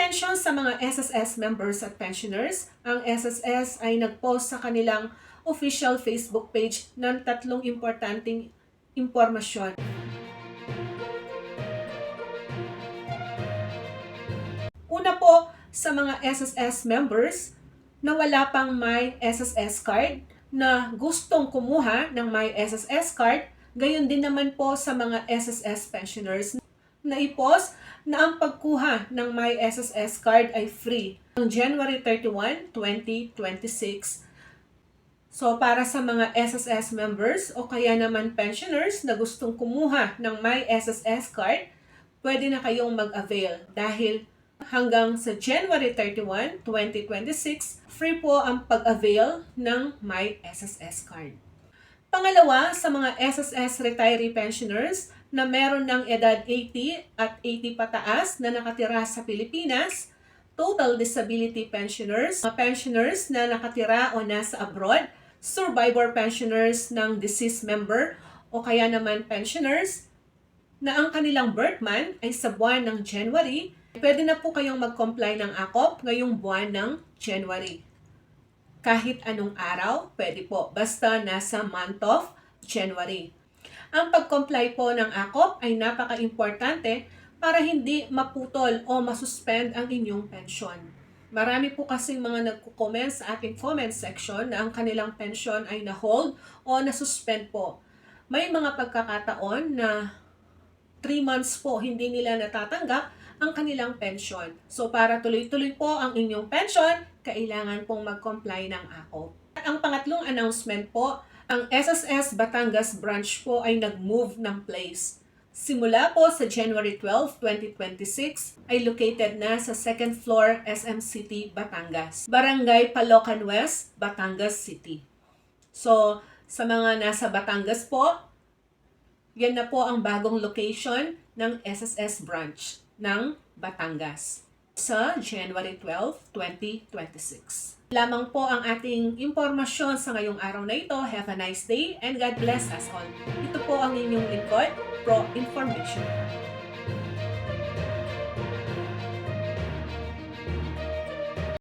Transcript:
atensyon sa mga SSS members at pensioners, ang SSS ay nag-post sa kanilang official Facebook page ng tatlong importanteng impormasyon. Una po, sa mga SSS members na wala pang My SSS card na gustong kumuha ng My SSS card, gayon din naman po sa mga SSS pensioners na i-post na ang pagkuha ng My SSS card ay free ng January 31, 2026. So para sa mga SSS members o kaya naman pensioners na gustong kumuha ng My SSS card, pwede na kayong mag-avail dahil hanggang sa January 31, 2026, free po ang pag-avail ng My SSS card. Pangalawa, sa mga SSS retiree pensioners na meron ng edad 80 at 80 pataas na nakatira sa Pilipinas, total disability pensioners, mga pensioners na nakatira o nasa abroad, survivor pensioners ng deceased member o kaya naman pensioners na ang kanilang birth month ay sa buwan ng January, pwede na po kayong mag-comply ng AKOP ngayong buwan ng January. Kahit anong araw, pwede po, basta nasa month of January. Ang pag-comply po ng AKOP ay napaka-importante para hindi maputol o masuspend ang inyong pensyon. Marami po kasing mga nagko-comment sa ating comment section na ang kanilang pensyon ay na-hold o na-suspend po. May mga pagkakataon na 3 months po hindi nila natatanggap ang kanilang pensyon. So para tuloy-tuloy po ang inyong pensyon, kailangan pong mag-comply ng AKOP. At ang pangatlong announcement po, ang SSS Batangas branch po ay nag-move ng place. Simula po sa January 12, 2026, ay located na sa 2nd floor SM City, Batangas. Barangay Palocan West, Batangas City. So, sa mga nasa Batangas po, yan na po ang bagong location ng SSS branch ng Batangas sa January 12, 2026. Lamang po ang ating impormasyon sa ngayong araw na ito. Have a nice day and God bless us all. Ito po ang inyong lingkod, Pro Information.